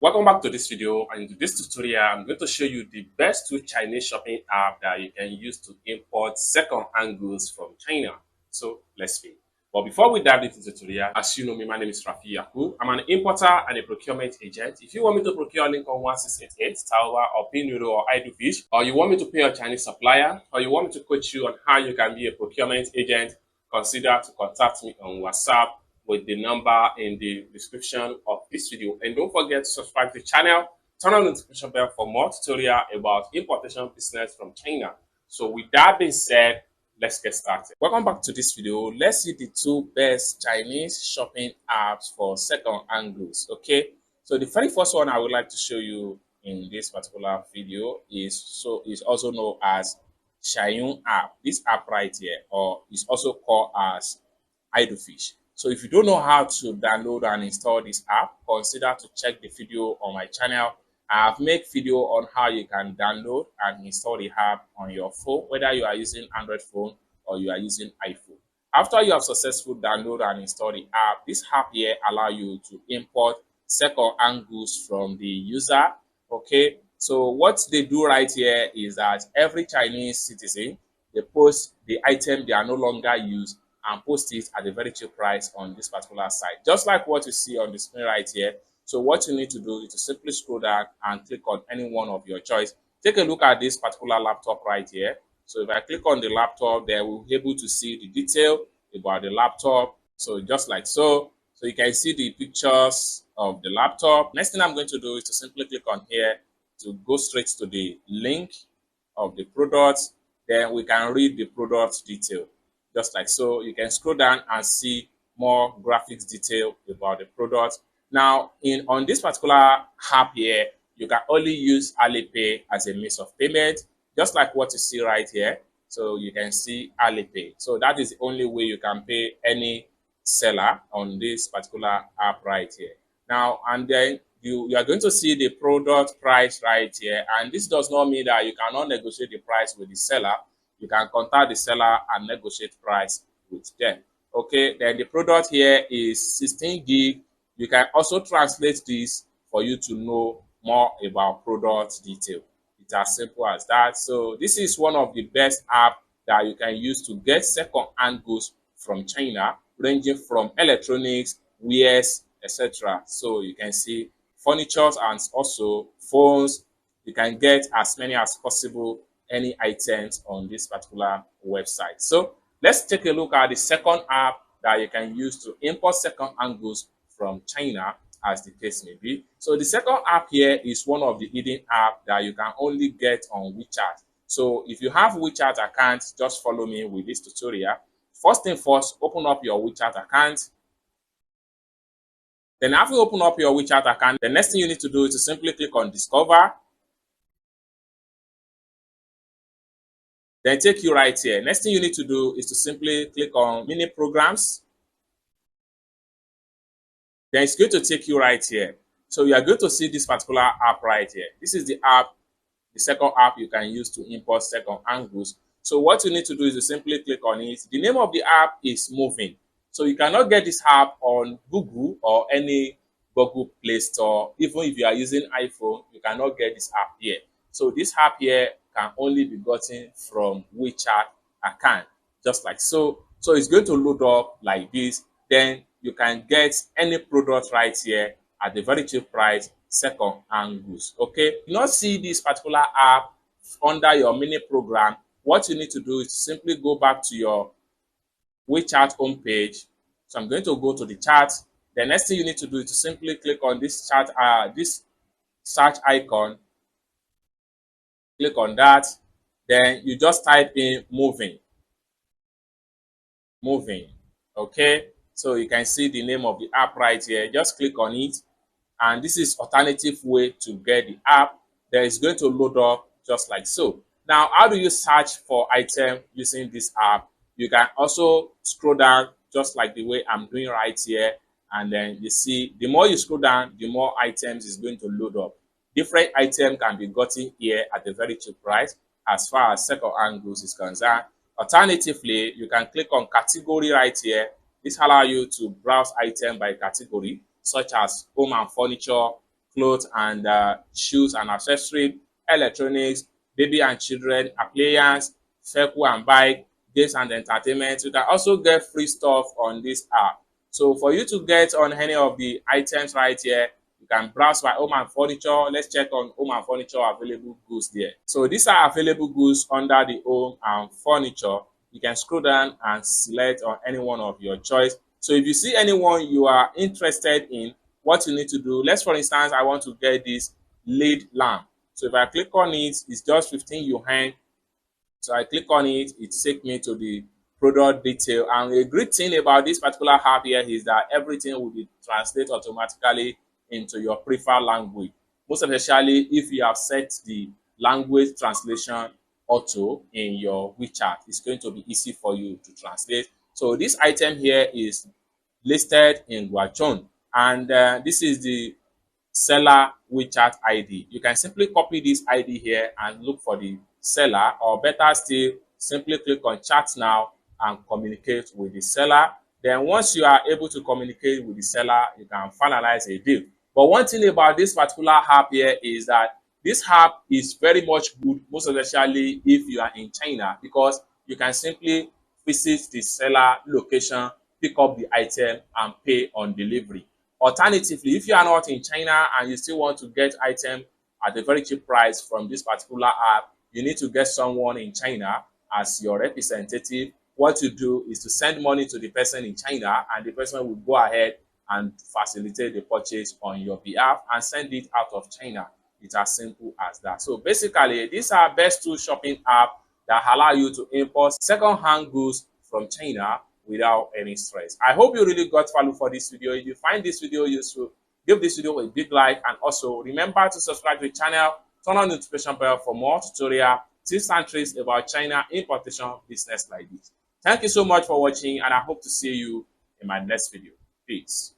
Welcome back to this video, and in this tutorial I'm going to show you the best two Chinese shopping app that you can use to import second-hand goods from China. So let's begin. But before we dive into the tutorial, as you know me, my name is Rafi Yaku. I'm an importer and a procurement agent. If you want me to procure Lincoln 1688, Taoba or Pinuro or Idle Fish, or you want me to pay a Chinese supplier, or you want me to coach you on how you can be a procurement agent, consider to contact me on WhatsApp with the number in the description of this video. And don't forget to subscribe to the channel, turn on the notification bell for more tutorial about importation business from China. So with that being said, let's get started. Welcome back to this video. Let's see the two best Chinese shopping apps for second-hand goods. Okay, so the very first one I would like to show you in this particular video is also known as Xianyun app. This app right here, or is also called as Idle Fish. So if you don't know how to download and install this app, consider to check the video on my channel. I have made video on how you can download and install the app on your phone, whether you are using Android phone or you are using iPhone. After you have successfully downloaded and installed the app, this app here allows you to import second-hand goods from the user. Okay, so what they do right here is that every Chinese citizen, they post the item they are no longer used and post it at a very cheap price on this particular site, just like what you see on the screen right here. So what you need to do is to simply scroll down and click on any one of your choice. Take a look at this particular laptop right here. So if I click on the laptop, there we'll be able to see the detail about the laptop. So just like so you can see the pictures of the laptop. Next thing I'm going to do is to simply click on here to go straight to the link of the product. Then we can read the product detail. Just like so, you can scroll down and see more graphics detail about the product. Now, on this particular app here, you can only use Alipay as a means of payment, just like what you see right here. So you can see Alipay. So that is the only way you can pay any seller on this particular app right here. Now, and then you are going to see the product price right here. And this does not mean that you cannot negotiate the price with the seller. You can contact the seller and negotiate price with them. Okay, then the product here is 16 gig. You can also translate this for you to know more about product detail. It's as simple as that. So this is one of the best apps that you can use to get second-hand goods from China, ranging from electronics, wares, etc. So you can see furniture and also phones. You can get as many as possible any items on this particular website. So let's take a look at the second app that you can use to import second-hand goods from China, as the case may be. So the second app here is one of the hidden apps that you can only get on WeChat. So if you have WeChat account, just follow me with this tutorial. First thing first, open up your WeChat account. Then after you open up your WeChat account, the next thing you need to do is to simply click on Discover. Then take you right here. Next thing you need to do is to simply click on mini programs. Then it's going to take you right here. So you are going to see this particular app right here. This is the app, the second app you can use to import second-hand goods. So what you need to do is to simply click on it. The name of the app is Moving. So you cannot get this app on Google or any Google Play Store. Even if you are using iPhone, you cannot get this app here. So this app here can only be gotten from WeChat account, just like so. So it's going to load up like this. Then you can get any product right here at a very cheap price, second-hand goods. Okay, you not see this particular app under your mini program. What you need to do is simply go back to your WeChat homepage. So I'm going to go to the chat. The next thing you need to do is to simply click on this chat, this search icon. Click on that. Then you just type in Moving. Okay, so you can see the name of the app right here. Just click on it, and this is alternative way to get the app. Then it's going to load up just like so. Now, how do you search for item using this app? You can also scroll down just like the way I'm doing right here, and then you see the more you scroll down, the more items is going to load up. Different items can be gotten here at a very cheap price as far as second-hand goods is concerned. Alternatively, you can click on category right here. This allows you to browse item by category, such as home and furniture, clothes and shoes and accessories, electronics, baby and children, appliance, vehicle and bike, games and entertainment. You can also get free stuff on this app. So for you to get on any of the items right here, you can browse by home and furniture. Let's check on home and furniture available goods there. So these are available goods under the home and furniture. You can scroll down and select on any one of your choice. So if you see anyone you are interested in, what you need to do, let's for instance, I want to get this LED lamp. So if I click on it, it's just 15 yuan. So I click on it, it takes me to the product detail. And a great thing about this particular app here is that everything will be translated automatically into your preferred language. Most especially if you have set the language translation auto in your WeChat, it's going to be easy for you to translate. So this item here is listed in Guachon, and this is the seller WeChat ID. You can simply copy this ID here and look for the seller, or better still, simply click on chat now and communicate with the seller. Then once you are able to communicate with the seller, you can finalize a deal. But one thing about this particular app here is that this app is very much good, most especially if you are in China, because you can simply visit the seller location, pick up the item and pay on delivery. Alternatively, if you are not in China and you still want to get item at a very cheap price from this particular app, you need to get someone in China as your representative. What you do is to send money to the person in China, and the person will go ahead and facilitate the purchase on your behalf and send it out of China. It's as simple as that. So basically, these are best two shopping apps that allow you to import second-hand goods from China without any stress. I hope you really got value for this video. If you find this video useful, give this video a big like, and also remember to subscribe to the channel, turn on the notification bell for more tutorial tips and tricks about China importation business like this. Thank you so much for watching, and I hope to see you in my next video. Peace.